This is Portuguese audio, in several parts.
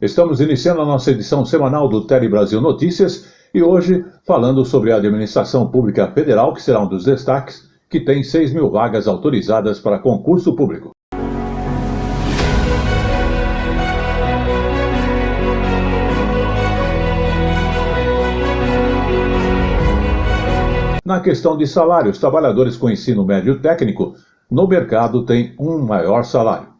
Estamos iniciando a nossa edição semanal do Tele Brasil Notícias e hoje falando sobre a administração pública federal, que será um dos destaques, que tem 6.000 vagas autorizadas para concurso público. Na questão de salário, os trabalhadores com ensino médio técnico no mercado têm um maior salário.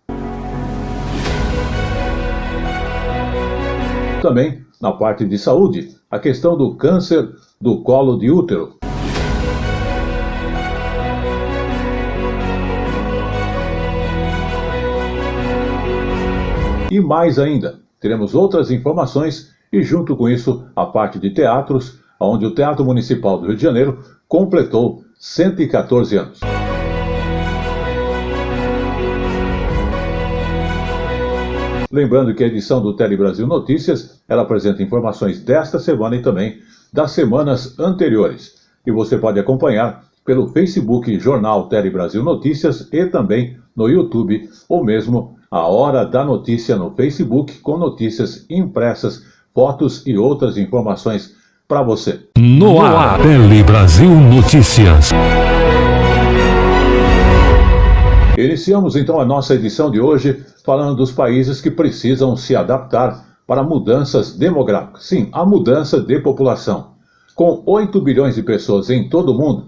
Também, na parte de saúde, a questão do câncer do colo de útero. E mais ainda, teremos outras informações e junto com isso a parte de teatros, onde o Teatro Municipal do Rio de Janeiro completou 114 anos. Lembrando que a edição do Tele Brasil Notícias, ela apresenta informações desta semana e também das semanas anteriores. E você pode acompanhar pelo Facebook Jornal Tele Brasil Notícias e também no YouTube, ou mesmo a Hora da Notícia no Facebook, com notícias impressas, fotos e outras informações para você. No ar, Tele Brasil Notícias. Iniciamos então a nossa edição de hoje falando dos países que precisam se adaptar para mudanças demográficas. Sim, a mudança de população. Com 8 bilhões de pessoas em todo o mundo,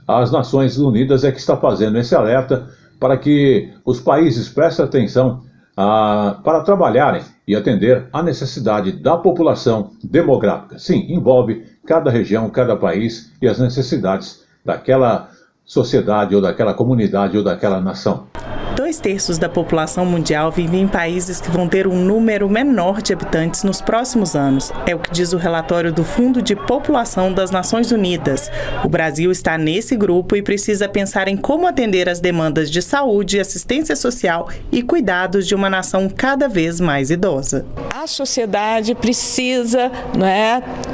as Nações Unidas é que está fazendo esse alerta para que os países prestem atenção para trabalharem e atender à necessidade da população demográfica. Sim, envolve cada região, cada país e as necessidades daquela sociedade ou daquela comunidade ou daquela nação. 2/3 da população mundial vive em países que vão ter um número menor de habitantes nos próximos anos. É o que diz o relatório do Fundo de População das Nações Unidas. O Brasil está nesse grupo e precisa pensar em como atender às demandas de saúde, assistência social e cuidados de uma nação cada vez mais idosa. A sociedade precisa,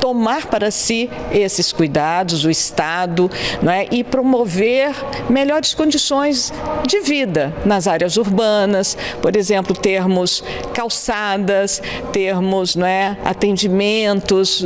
tomar para si esses cuidados, o Estado, e promover melhores condições de vida nas áreas urbanas, por exemplo, termos calçadas, termos atendimentos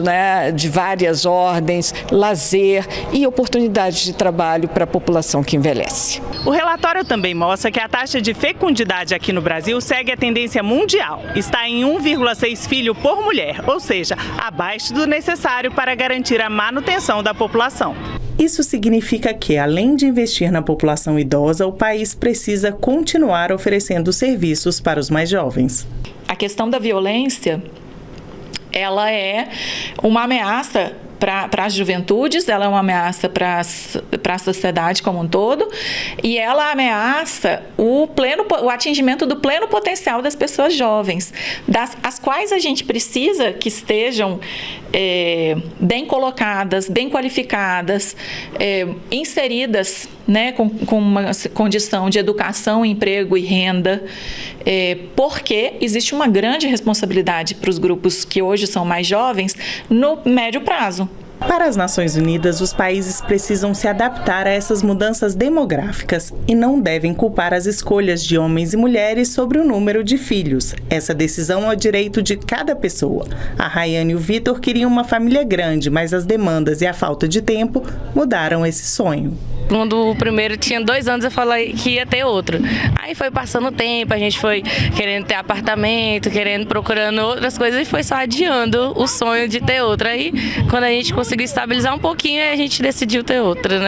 de várias ordens, lazer e oportunidades de trabalho para a população que envelhece. O relatório também mostra que a taxa de fecundidade aqui no Brasil segue a tendência mundial. Está em 1,6 filho por mulher, ou seja, abaixo do necessário para garantir a manutenção da população. Isso significa que, além de investir na população idosa, o país precisa continuar oferecendo serviços para os mais jovens. A questão da violência, ela é uma ameaça para as juventudes, ela é uma ameaça para a sociedade como um todo, e ela ameaça o atingimento do pleno potencial das pessoas jovens, as quais a gente precisa que estejam bem colocadas, bem qualificadas, inseridas com uma condição de educação, emprego e renda, porque existe uma grande responsabilidade para os grupos que hoje são mais jovens no médio prazo. Para as Nações Unidas, os países precisam se adaptar a essas mudanças demográficas e não devem culpar as escolhas de homens e mulheres sobre o número de filhos. Essa decisão é o direito de cada pessoa. A Rayane e o Vitor queriam uma família grande, mas as demandas e a falta de tempo mudaram esse sonho. Quando o primeiro tinha 2 anos, eu falei que ia ter outro. Aí foi passando o tempo, a gente foi querendo ter apartamento, procurando outras coisas e foi só adiando o sonho de ter outro. Aí, quando a gente conseguiu estabilizar um pouquinho, a gente decidiu ter outra,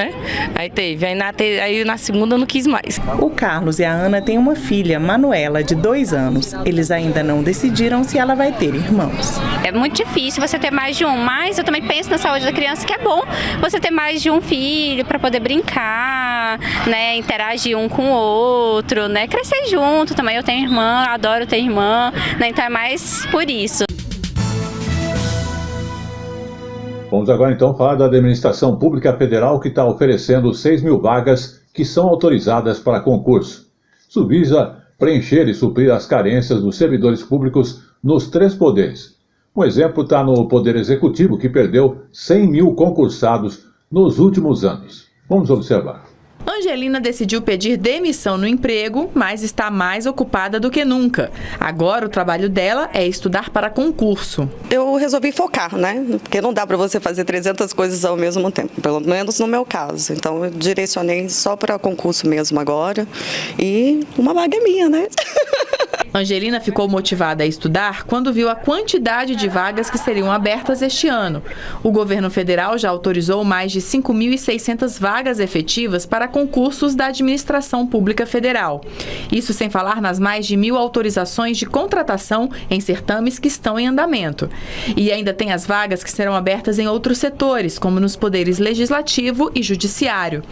Aí teve. Aí na segunda eu não quis mais. O Carlos e a Ana têm uma filha, Manuela, de 2 anos. Eles ainda não decidiram se ela vai ter irmãos. É muito difícil você ter mais de um, mas eu também penso na saúde da criança que é bom você ter mais de um filho para poder brincar, interagir um com o outro, crescer junto também. Eu tenho irmã, adoro ter irmã, então é mais por isso. Vamos agora então falar da administração pública federal que está oferecendo 6.000 vagas que são autorizadas para concurso. Isso visa preencher e suprir as carências dos servidores públicos nos 3 poderes. Um exemplo está no Poder Executivo, que perdeu 100 mil concursados nos últimos anos. Vamos observar. Angelina decidiu pedir demissão no emprego, mas está mais ocupada do que nunca. Agora o trabalho dela é estudar para concurso. Eu resolvi focar, né? Porque não dá para você fazer 300 coisas ao mesmo tempo, pelo menos no meu caso. Então eu direcionei só para concurso mesmo agora e uma vaga é minha, né? Angelina ficou motivada a estudar quando viu a quantidade de vagas que seriam abertas este ano. O governo federal já autorizou mais de 5.600 vagas efetivas para concursos da administração pública federal. Isso sem falar nas mais de 1.000 autorizações de contratação em certames que estão em andamento. E ainda tem as vagas que serão abertas em outros setores, como nos poderes legislativo e judiciário.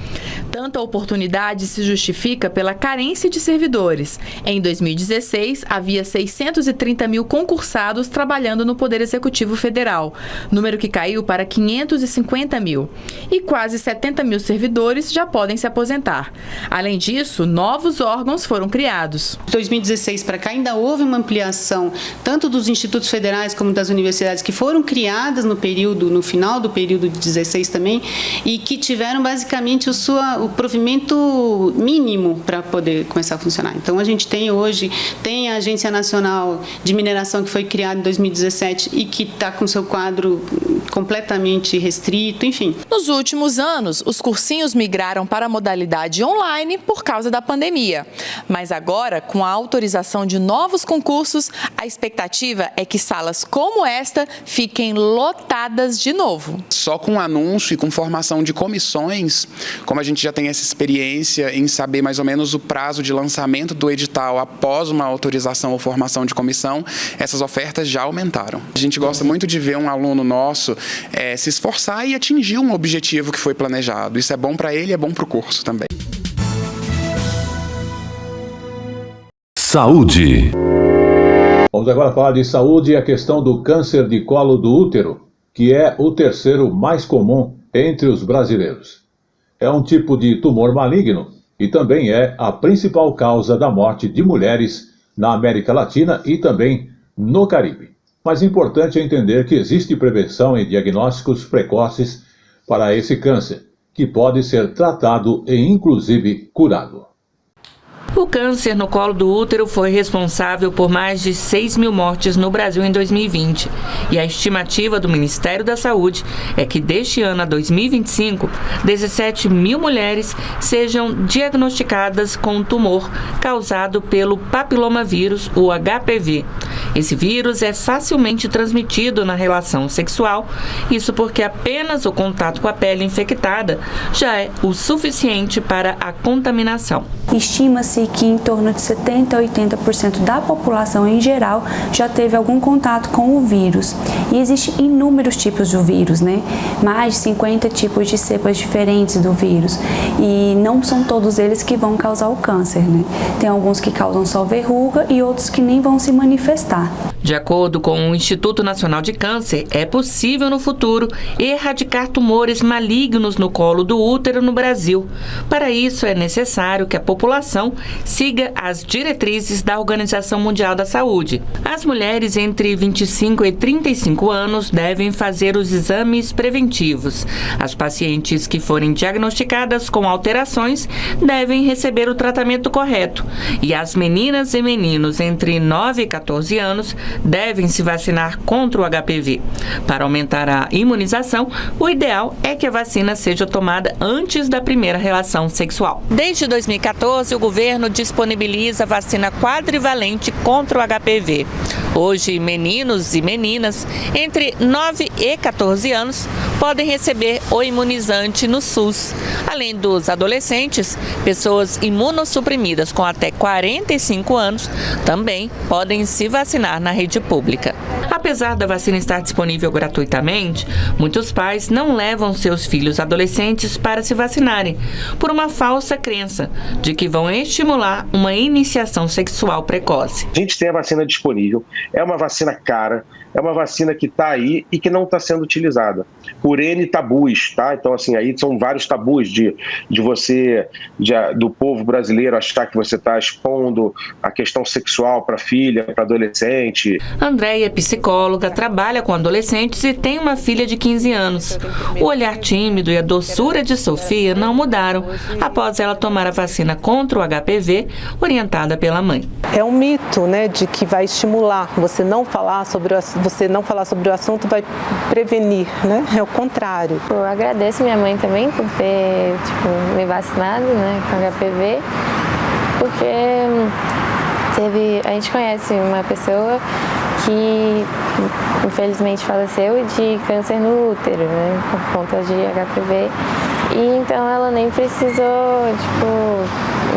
Tanta oportunidade se justifica pela carência de servidores. Em 2016, havia 630 mil concursados trabalhando no Poder Executivo Federal, número que caiu para 550 mil. E quase 70 mil servidores já podem se aposentar. Além disso, novos órgãos foram criados. De 2016 para cá ainda houve uma ampliação, tanto dos institutos federais como das universidades, que foram criadas no final do período de 16 também, e que tiveram basicamente o provimento mínimo para poder começar a funcionar. Então a gente tem hoje, tem a Agência Nacional de Mineração, que foi criada em 2017 e que está com seu quadro completamente restrito, enfim. Nos últimos anos, os cursinhos migraram para a modalidade online por causa da pandemia. Mas agora, com a autorização de novos concursos, a expectativa é que salas como esta fiquem lotadas de novo. Só com anúncio e com formação de comissões, como a gente já tem essa experiência em saber mais ou menos o prazo de lançamento do edital após uma autorização ou formação de comissão, essas ofertas já aumentaram. A gente gosta muito de ver um aluno nosso se esforçar e atingir um objetivo que foi planejado. Isso é bom para ele e é bom para o curso também. Saúde. Vamos agora falar de saúde e a questão do câncer de colo do útero, que é o terceiro mais comum entre os brasileiros. É um tipo de tumor maligno e também é a principal causa da morte de mulheres na América Latina e também no Caribe. Mas é importante entender que existe prevenção e diagnósticos precoces para esse câncer, que pode ser tratado e inclusive curado. O câncer no colo do útero foi responsável por mais de 6 mil mortes no Brasil em 2020. E a estimativa do Ministério da Saúde é que deste ano a 2025, 17 mil mulheres sejam diagnosticadas com um tumor causado pelo papilomavírus, o HPV. Esse vírus é facilmente transmitido na relação sexual, isso porque apenas o contato com a pele infectada já é o suficiente para a contaminação. Estima-se que em torno de 70% a 80% da população em geral já teve algum contato com o vírus. E existem inúmeros tipos de vírus, né? Mais de 50 tipos de cepas diferentes do vírus. E não são todos eles que vão causar o câncer, né? Tem alguns que causam só verruga e outros que nem vão se manifestar. De acordo com o Instituto Nacional de Câncer, é possível no futuro erradicar tumores malignos no colo do útero no Brasil. Para isso, é necessário que a população siga as diretrizes da Organização Mundial da Saúde. As mulheres entre 25 e 35 anos devem fazer os exames preventivos. As pacientes que forem diagnosticadas com alterações devem receber o tratamento correto. E as meninas e meninos entre 9 e 14 anos devem se vacinar contra o HPV. Para aumentar a imunização, o ideal é que a vacina seja tomada antes da primeira relação sexual. Desde 2014, o governo disponibiliza a vacina quadrivalente contra o HPV. Hoje, meninos e meninas entre 9 e 14 anos podem receber o imunizante no SUS. Além dos adolescentes, pessoas imunossuprimidas com até 45 anos também podem se vacinar na rede pública. Apesar da vacina estar disponível gratuitamente, muitos pais não levam seus filhos adolescentes para se vacinarem, por uma falsa crença de que vão estimular uma iniciação sexual precoce. A gente tem a vacina disponível, é uma vacina cara, é uma vacina que está aí e que não está sendo utilizada por N tabus, tá? Então, assim, aí são vários tabus do povo brasileiro achar que você está expondo a questão sexual para filha, para adolescente. Andréia é psicóloga, trabalha com adolescentes e tem uma filha de 15 anos. O olhar tímido e a doçura de Sofia não mudaram após ela tomar a vacina contra o HPV, orientada pela mãe. É um mito, né, de que vai estimular. Você não falar sobre o assunto vai prevenir, né? É o contrário. Eu agradeço minha mãe também por ter me vacinado, né, com HPV, porque a gente conhece uma pessoa que infelizmente faleceu de câncer no útero, né, por conta de HPV. E então ela nem precisou,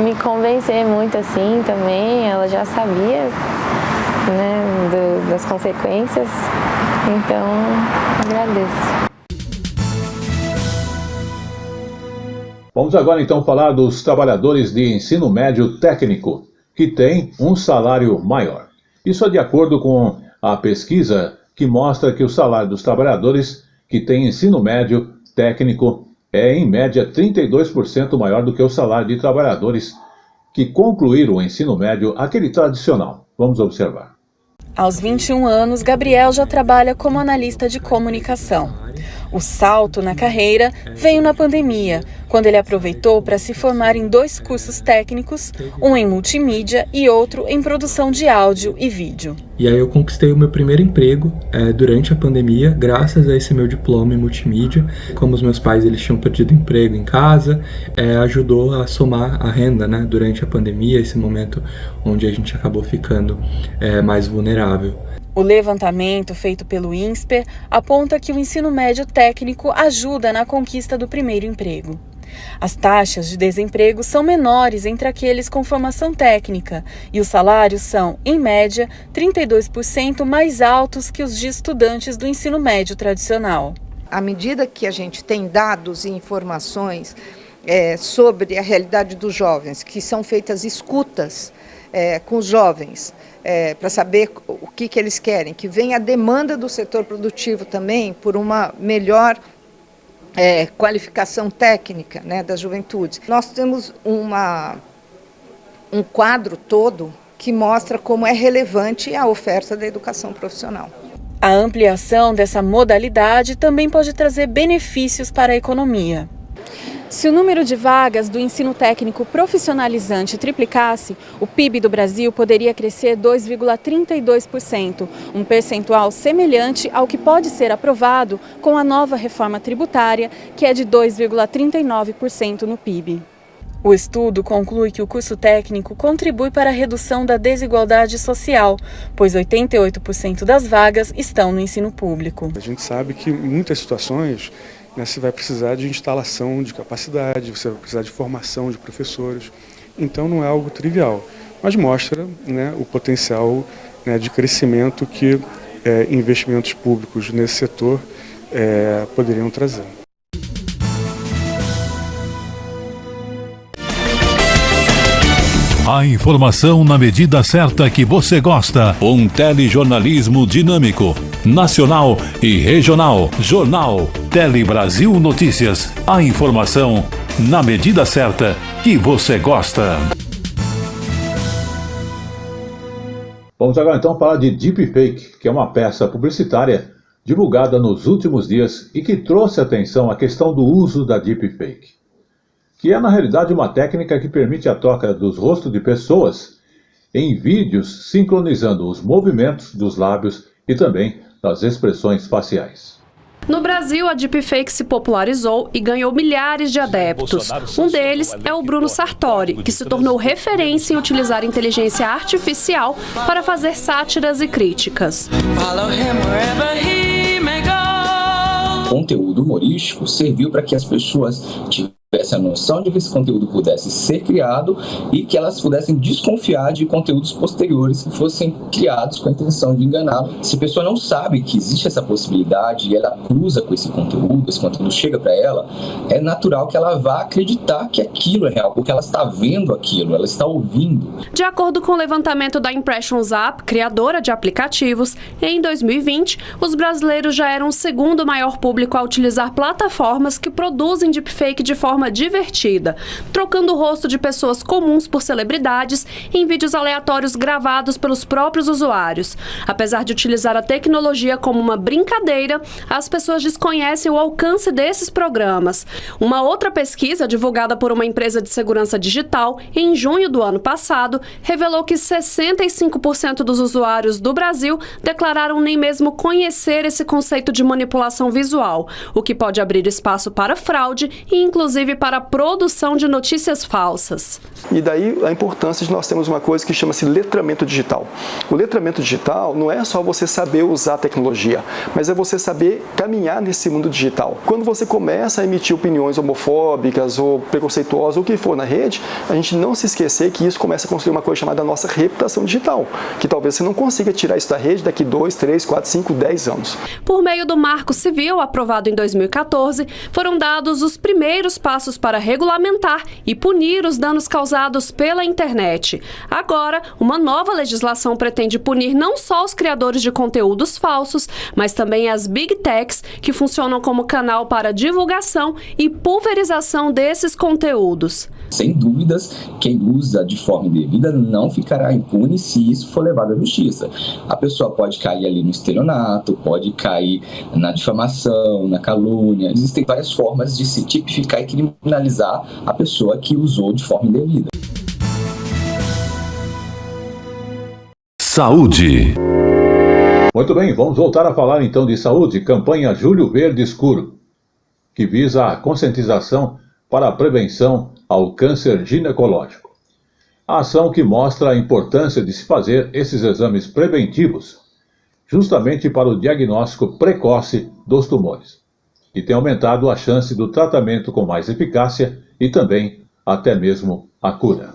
me convencer muito assim também, ela já sabia, né, das consequências, então agradeço. Vamos agora então falar dos trabalhadores de ensino médio técnico, que têm um salário maior. Isso é de acordo com a pesquisa que mostra que o salário dos trabalhadores que têm ensino médio técnico é, em média, 32% maior do que o salário de trabalhadores que concluíram o ensino médio, aquele tradicional. Vamos observar. Aos 21 anos, Gabriel já trabalha como analista de comunicação. O salto na carreira veio na pandemia, quando ele aproveitou para se formar em 2 cursos técnicos, um em multimídia e outro em produção de áudio e vídeo. E aí eu conquistei o meu primeiro emprego durante a pandemia, graças a esse meu diploma em multimídia. Como os meus pais eles tinham perdido emprego em casa, ajudou a somar a renda, né, durante a pandemia, esse momento onde a gente acabou ficando mais vulnerável. O levantamento feito pelo INSPER aponta que o ensino médio técnico ajuda na conquista do primeiro emprego. As taxas de desemprego são menores entre aqueles com formação técnica e os salários são, em média, 32% mais altos que os de estudantes do ensino médio tradicional. À medida que a gente tem dados e informações sobre a realidade dos jovens, que são feitas escutas com os jovens, para saber o que eles querem, que vem a demanda do setor produtivo também por uma melhor qualificação técnica, né, das juventudes. Nós temos um quadro todo que mostra como é relevante a oferta da educação profissional. A ampliação dessa modalidade também pode trazer benefícios para a economia. Se o número de vagas do ensino técnico profissionalizante triplicasse, o PIB do Brasil poderia crescer 2,32%, um percentual semelhante ao que pode ser aprovado com a nova reforma tributária, que é de 2,39% no PIB. O estudo conclui que o curso técnico contribui para a redução da desigualdade social, pois 88% das vagas estão no ensino público. A gente sabe que em muitas situações você vai precisar de instalação de capacidade, você vai precisar de formação de professores, então não é algo trivial, mas mostra, né, o potencial, né, de crescimento que investimentos públicos nesse setor poderiam trazer. A informação na medida certa que você gosta. Um telejornalismo dinâmico, nacional e regional. Jornal Tele Brasil Notícias. A informação na medida certa que você gosta. Vamos agora então falar de Deepfake, que é uma peça publicitária divulgada nos últimos dias e que trouxe atenção à questão do uso da Deepfake, que é na realidade uma técnica que permite a troca dos rostos de pessoas em vídeos, sincronizando os movimentos dos lábios e também das expressões faciais. No Brasil, a Deepfake se popularizou e ganhou milhares de adeptos. Um deles é o Bruno Sartori, que se tornou referência em utilizar inteligência artificial para fazer sátiras e críticas. O conteúdo humorístico serviu para que as pessoas tivessem tivesse a noção de que esse conteúdo pudesse ser criado e que elas pudessem desconfiar de conteúdos posteriores que fossem criados com a intenção de enganar. Se a pessoa não sabe que existe essa possibilidade e ela cruza com esse conteúdo chega para ela, é natural que ela vá acreditar que aquilo é real, porque ela está vendo aquilo, ela está ouvindo. De acordo com o levantamento da Impressions App, criadora de aplicativos, em 2020, os brasileiros já eram o segundo maior público a utilizar plataformas que produzem deepfake de forma divertida, trocando o rosto de pessoas comuns por celebridades em vídeos aleatórios gravados pelos próprios usuários. Apesar de utilizar a tecnologia como uma brincadeira, as pessoas desconhecem o alcance desses programas. Uma outra pesquisa divulgada por uma empresa de segurança digital em junho do ano passado revelou que 65% dos usuários do Brasil declararam nem mesmo conhecer esse conceito de manipulação visual, o que pode abrir espaço para fraude e inclusive para a produção de notícias falsas. E daí a importância de nós termos uma coisa que chama-se letramento digital. O letramento digital não é só você saber usar a tecnologia, mas é você saber caminhar nesse mundo digital. Quando você começa a emitir opiniões homofóbicas ou preconceituosas, ou o que for na rede, a gente não se esquecer que isso começa a construir uma coisa chamada nossa reputação digital, que talvez você não consiga tirar isso da rede daqui 2, 3, 4, 5, 10 anos. Por meio do Marco Civil, aprovado em 2014, foram dados os primeiros passos para regulamentar e punir os danos causados pela internet. Agora, uma nova legislação pretende punir não só os criadores de conteúdos falsos, mas também as Big Techs, que funcionam como canal para divulgação e pulverização desses conteúdos. Sem dúvidas, quem usa de forma indevida não ficará impune se isso for levado à justiça. A pessoa pode cair ali no estelionato, pode cair na difamação, na calúnia. Existem várias formas de se tipificar e criminalizar a pessoa que usou de forma indevida. Saúde. Muito bem, vamos voltar a falar então de saúde. Campanha Julho Verde Escuro, que visa a conscientização para a prevenção ao câncer ginecológico. A ação que mostra a importância de se fazer esses exames preventivos, justamente para o diagnóstico precoce dos tumores, e tem aumentado a chance do tratamento com mais eficácia e também até mesmo a cura.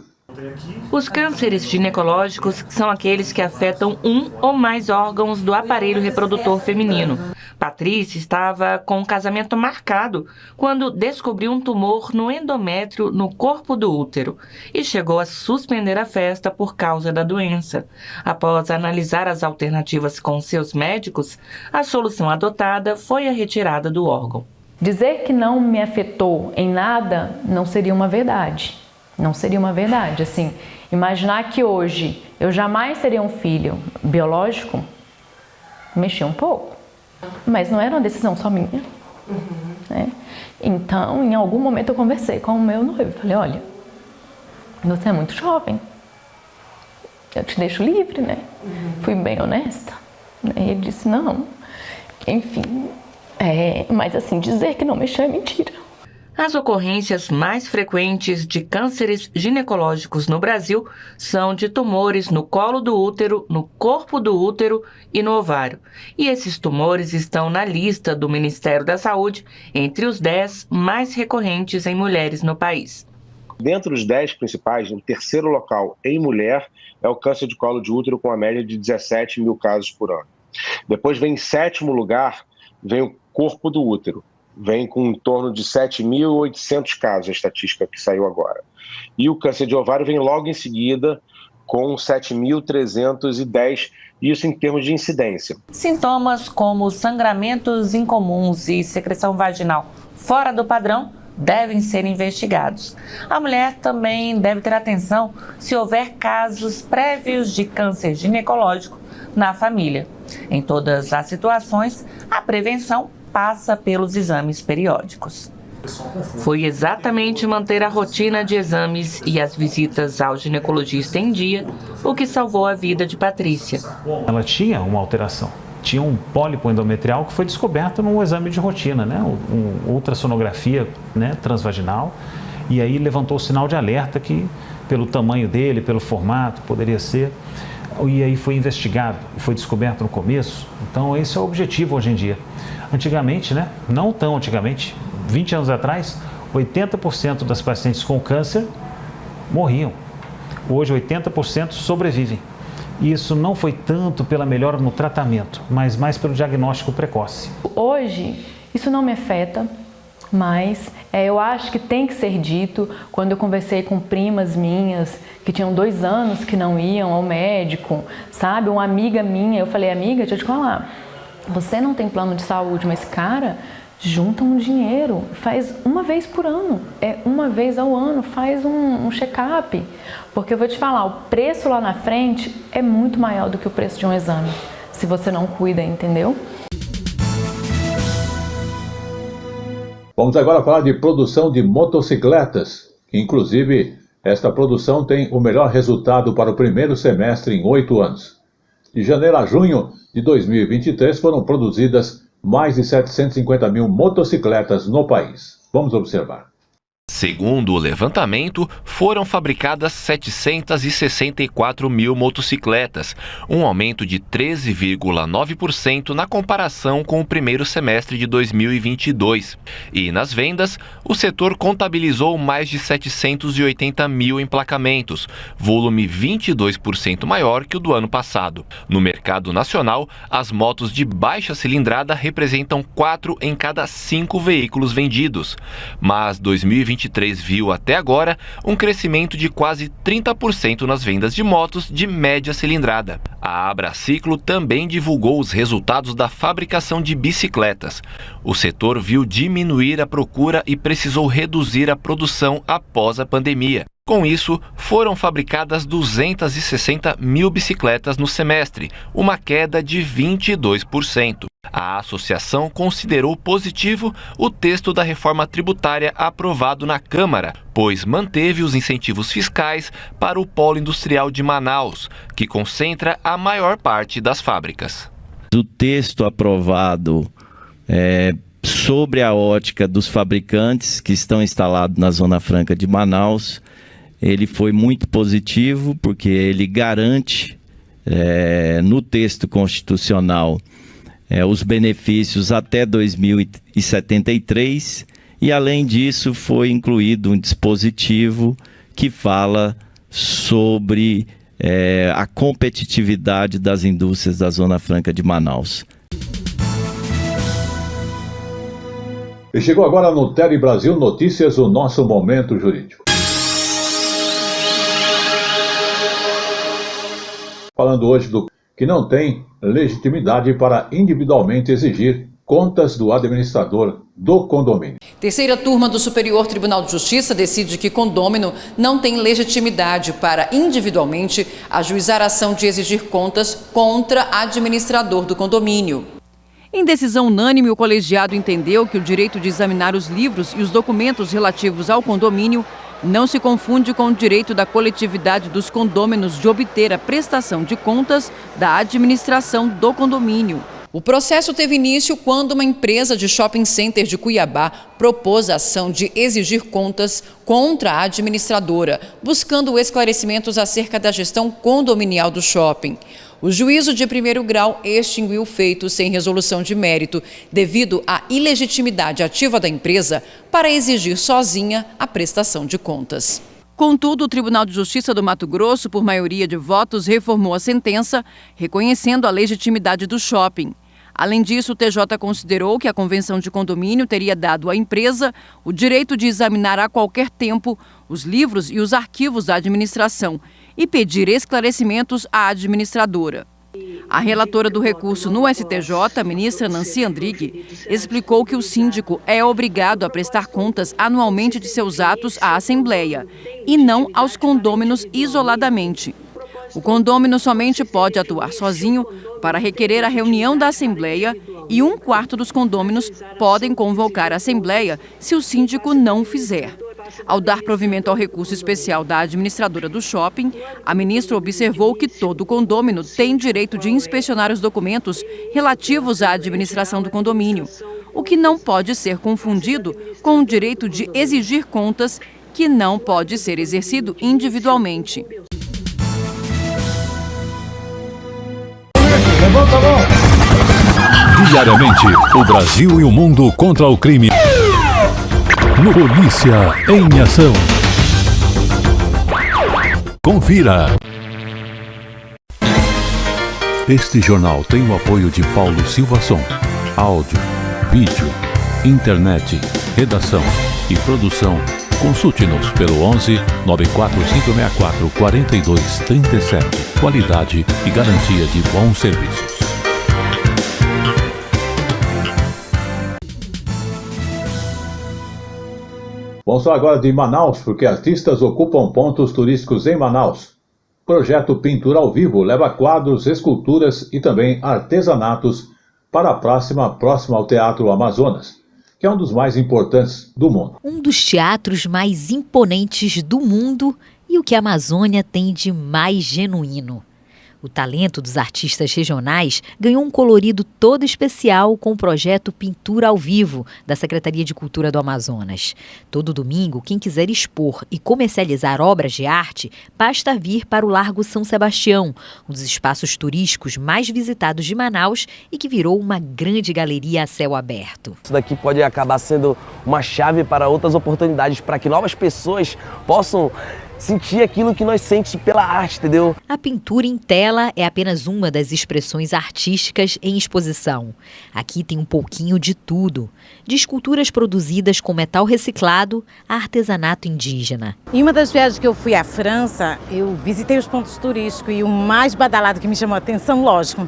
Os cânceres ginecológicos são aqueles que afetam um ou mais órgãos do aparelho reprodutor feminino. Patrícia estava com um casamento marcado quando descobriu um tumor no endométrio no corpo do útero e chegou a suspender a festa por causa da doença. Após analisar as alternativas com seus médicos, a solução adotada foi a retirada do órgão. Dizer que não me afetou em nada não seria uma verdade. Não seria uma verdade, assim, imaginar que hoje eu jamais teria um filho biológico, mexia um pouco, mas não era uma decisão só minha, né? Então, em algum momento eu conversei com o meu noivo, falei, olha, você é muito jovem, eu te deixo livre, né? Fui bem honesta, né? E ele disse, não, enfim, mas assim, dizer que não mexeu é mentira. As ocorrências mais frequentes de cânceres ginecológicos no Brasil são de tumores no colo do útero, no corpo do útero e no ovário. E esses tumores estão na lista do Ministério da Saúde entre os 10 mais recorrentes em mulheres no país. Dentre os 10 principais, em terceiro local em mulher, é o câncer de colo de útero com a média de 17 mil casos por ano. Depois vem em sétimo lugar, vem o corpo do útero. Vem com em torno de 7.800 casos, a estatística que saiu agora. E o câncer de ovário vem logo em seguida, com 7.310, isso em termos de incidência. Sintomas como sangramentos incomuns e secreção vaginal fora do padrão devem ser investigados. A mulher também deve ter atenção se houver casos prévios de câncer ginecológico na família. Em todas as situações, a prevenção passa pelos exames periódicos. Foi exatamente manter a rotina de exames e as visitas ao ginecologista em dia o que salvou a vida de Patrícia. Ela tinha uma alteração, tinha um pólipo endometrial que foi descoberto num exame de rotina, né? Uma ultrassonografia, né, transvaginal, e aí levantou o sinal de alerta que, pelo tamanho dele, pelo formato, poderia ser, e aí foi investigado, foi descoberto no começo. Então esse é o objetivo hoje em dia. Antigamente, né? Não tão antigamente, 20 anos atrás, 80% das pacientes com câncer morriam. Hoje, 80% sobrevivem. E isso não foi tanto pela melhora no tratamento, mas mais pelo diagnóstico precoce. Hoje, isso não me afeta, mas eu acho que tem que ser dito. Quando eu conversei com primas minhas que tinham 2 anos que não iam ao médico, sabe? Uma amiga minha, eu falei, amiga, deixa eu te falar, você não tem plano de saúde, mas cara, junta um dinheiro, faz uma vez por ano, uma vez ao ano, faz um check-up. Porque eu vou te falar, o preço lá na frente é muito maior do que o preço de um exame, se você não cuida, entendeu? Vamos agora falar de produção de motocicletas. Inclusive, esta produção tem o melhor resultado para o primeiro semestre em 8 anos. De janeiro a junho de 2023 foram produzidas mais de 750 mil motocicletas no país. Vamos observar. Segundo o levantamento, foram fabricadas 764 mil motocicletas, um aumento de 13,9% na comparação com o primeiro semestre de 2022. E nas vendas, o setor contabilizou mais de 780 mil emplacamentos, volume 22% maior que o do ano passado. No mercado nacional, as motos de baixa cilindrada representam 4 em cada 5 veículos vendidos. Mas 2023 viu até agora um crescimento de quase 30% nas vendas de motos de média cilindrada. A Abraciclo também divulgou os resultados da fabricação de bicicletas. O setor viu diminuir a procura e precisou reduzir a produção após a pandemia. Com isso, foram fabricadas 260 mil bicicletas no semestre, uma queda de 22%. A associação considerou positivo o texto da reforma tributária aprovado na Câmara, pois manteve os incentivos fiscais para o polo industrial de Manaus, que concentra a maior parte das fábricas. O texto aprovado sobre a ótica dos fabricantes que estão instalados na Zona Franca de Manaus, ele foi muito positivo, porque ele garante no texto constitucional os benefícios até 2073 e, além disso, foi incluído um dispositivo que fala sobre a competitividade das indústrias da Zona Franca de Manaus. E chegou agora no Tele Brasil Notícias, o nosso momento jurídico. Falando hoje do que não tem legitimidade para individualmente exigir contas do administrador do condomínio. Terceira turma do Superior Tribunal de Justiça decide que condômino não tem legitimidade para individualmente ajuizar a ação de exigir contas contra administrador do condomínio. Em decisão unânime, o colegiado entendeu que o direito de examinar os livros e os documentos relativos ao condomínio não se confunde com o direito da coletividade dos condôminos de obter a prestação de contas da administração do condomínio. O processo teve início quando uma empresa de shopping center de Cuiabá propôs a ação de exigir contas contra a administradora, buscando esclarecimentos acerca da gestão condominial do shopping. O juízo de primeiro grau extinguiu o feito sem resolução de mérito, devido à ilegitimidade ativa da empresa para exigir sozinha a prestação de contas. Contudo, o Tribunal de Justiça do Mato Grosso, por maioria de votos, reformou a sentença, reconhecendo a legitimidade do shopping. Além disso, o TJ considerou que a convenção de condomínio teria dado à empresa o direito de examinar a qualquer tempo os livros e os arquivos da administração e pedir esclarecimentos à administradora. A relatora do recurso no STJ, a ministra Nancy Andrighi, explicou que o síndico é obrigado a prestar contas anualmente de seus atos à Assembleia e não aos condôminos isoladamente. O condômino somente pode atuar sozinho para requerer a reunião da Assembleia e 1/4 dos condôminos podem convocar a Assembleia se o síndico não o fizer. Ao dar provimento ao recurso especial da administradora do shopping, a ministra observou que todo condômino tem direito de inspecionar os documentos relativos à administração do condomínio, o que não pode ser confundido com o direito de exigir contas, que não pode ser exercido individualmente. Levanta a mão! Diariamente, o Brasil e o mundo contra o crime. Polícia em ação. Confira. Este jornal tem o apoio de Paulo Silva Som. Áudio, vídeo, internet, redação e produção. Consulte-nos pelo 11 94564 4237. Qualidade e garantia de bons serviços. Vamos falar agora de Manaus, porque artistas ocupam pontos turísticos em Manaus. O projeto Pintura ao Vivo leva quadros, esculturas e também artesanatos para a próxima ao Teatro Amazonas, que é um dos mais importantes do mundo. Um dos teatros mais imponentes do mundo e o que a Amazônia tem de mais genuíno. O talento dos artistas regionais ganhou um colorido todo especial com o projeto Pintura ao Vivo, da Secretaria de Cultura do Amazonas. Todo domingo, quem quiser expor e comercializar obras de arte, basta vir para o Largo São Sebastião, um dos espaços turísticos mais visitados de Manaus e que virou uma grande galeria a céu aberto. Isso daqui pode acabar sendo uma chave para outras oportunidades, para que novas pessoas possam sentir aquilo que nós sentimos pela arte, entendeu? A pintura em tela é apenas uma das expressões artísticas em exposição. Aqui tem um pouquinho de tudo, de esculturas produzidas com metal reciclado a artesanato indígena. Em uma das viagens que eu fui à França, eu visitei os pontos turísticos e o mais badalado que me chamou a atenção, lógico,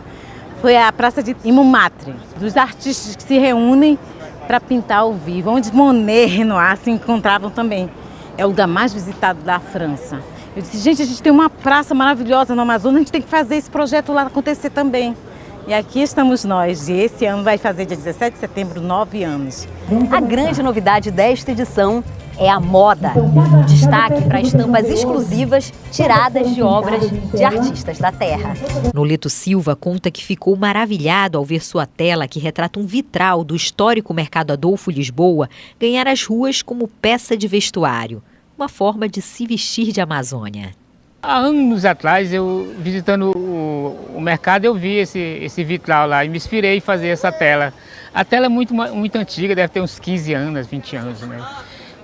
foi a Praça de Montmartre, dos artistas que se reúnem para pintar ao vivo, onde Monet e Renoir se encontravam também. É o lugar mais visitado da França. Eu disse, gente, a gente tem uma praça maravilhosa no Amazonas, a gente tem que fazer esse projeto lá acontecer também. E aqui estamos nós, e esse ano vai fazer dia 17 de setembro, 9 anos. A grande novidade desta edição é a moda. Destaque para estampas exclusivas tiradas de obras de artistas da terra. Noleto Silva conta que ficou maravilhado ao ver sua tela que retrata um vitral do histórico Mercado Adolfo Lisboa ganhar as ruas como peça de vestuário. Uma forma de se vestir de Amazônia. Há anos atrás, eu visitando o mercado, eu vi esse vitral lá e me inspirei em fazer essa tela. A tela é muito antiga, deve ter uns 15 anos, 20 anos, né?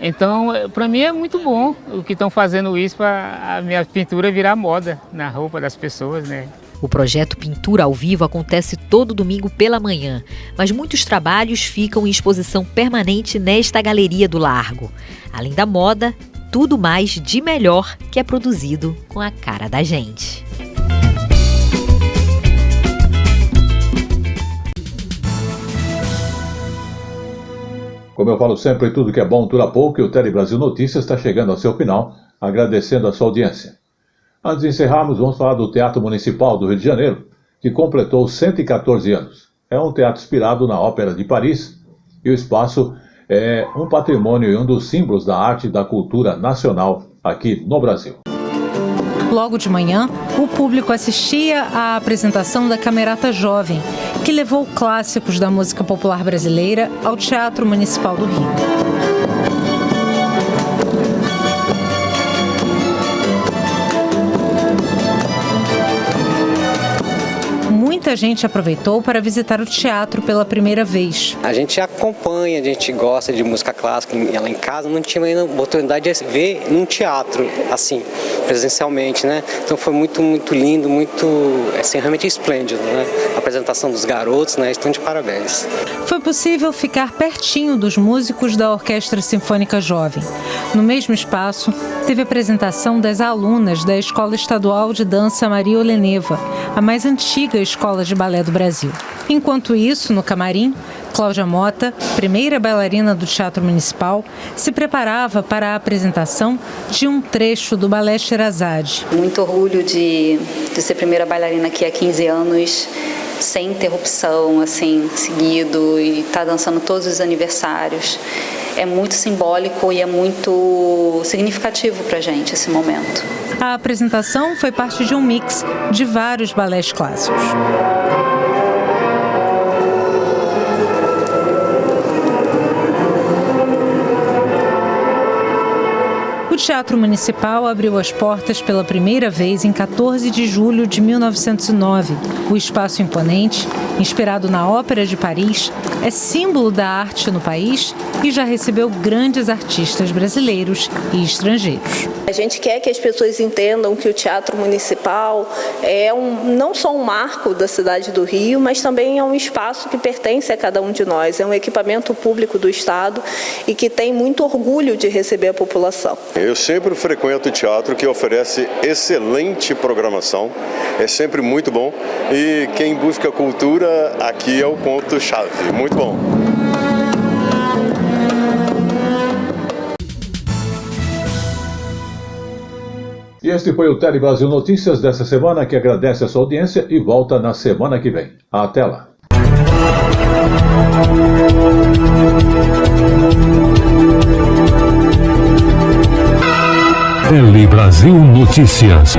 Então, para mim é muito bom o que estão fazendo isso para a minha pintura virar moda na roupa das pessoas, né? O projeto Pintura ao Vivo acontece todo domingo pela manhã, mas muitos trabalhos ficam em exposição permanente nesta galeria do Largo. Além da moda, tudo mais de melhor que é produzido com a cara da gente. Como eu falo sempre, tudo que é bom dura pouco e o Tele Brasil Notícias está chegando ao seu final, agradecendo a sua audiência. Antes de encerrarmos, vamos falar do Teatro Municipal do Rio de Janeiro, que completou 114 anos. É um teatro inspirado na Ópera de Paris e o espaço é um patrimônio e um dos símbolos da arte e da cultura nacional aqui no Brasil. Logo de manhã, o público assistia à apresentação da Camerata Jovem, que levou clássicos da música popular brasileira ao Teatro Municipal do Rio. Muita gente aproveitou para visitar o teatro pela primeira vez. A gente acompanha, a gente gosta de música clássica. Ela em casa não tinha ainda oportunidade de ver num teatro, assim, presencialmente, né? Então foi muito lindo, muito, assim, realmente esplêndido, né? A apresentação dos garotos, né? Estão de parabéns. Foi possível ficar pertinho dos músicos da Orquestra Sinfônica Jovem. No mesmo espaço, teve a apresentação das alunas da Escola Estadual de Dança Maria Oleneva, a mais antiga escola de balé do Brasil. Enquanto isso, no camarim, Cláudia Mota, primeira bailarina do Teatro Municipal, se preparava para a apresentação de um trecho do Balé Sherazade. Muito orgulho de ser primeira bailarina aqui há 15 anos, sem interrupção, assim, seguido, e estar dançando todos os aniversários. É muito simbólico e é muito significativo para a gente esse momento. A apresentação foi parte de um mix de vários balés clássicos. O Teatro Municipal abriu as portas pela primeira vez em 14 de julho de 1909. O espaço imponente, inspirado na Ópera de Paris, é símbolo da arte no país e já recebeu grandes artistas brasileiros e estrangeiros. A gente quer que as pessoas entendam que o Teatro Municipal é não só um marco da cidade do Rio, mas também é um espaço que pertence a cada um de nós. É um equipamento público do Estado e que tem muito orgulho de receber a população. Eu sempre frequento o teatro, que oferece excelente programação, é sempre muito bom, e quem busca cultura, aqui é o ponto-chave, muito bom. E este foi o Tele Brasil Notícias dessa semana, que agradece a sua audiência e volta na semana que vem. Até lá. Tele Brasil Notícias.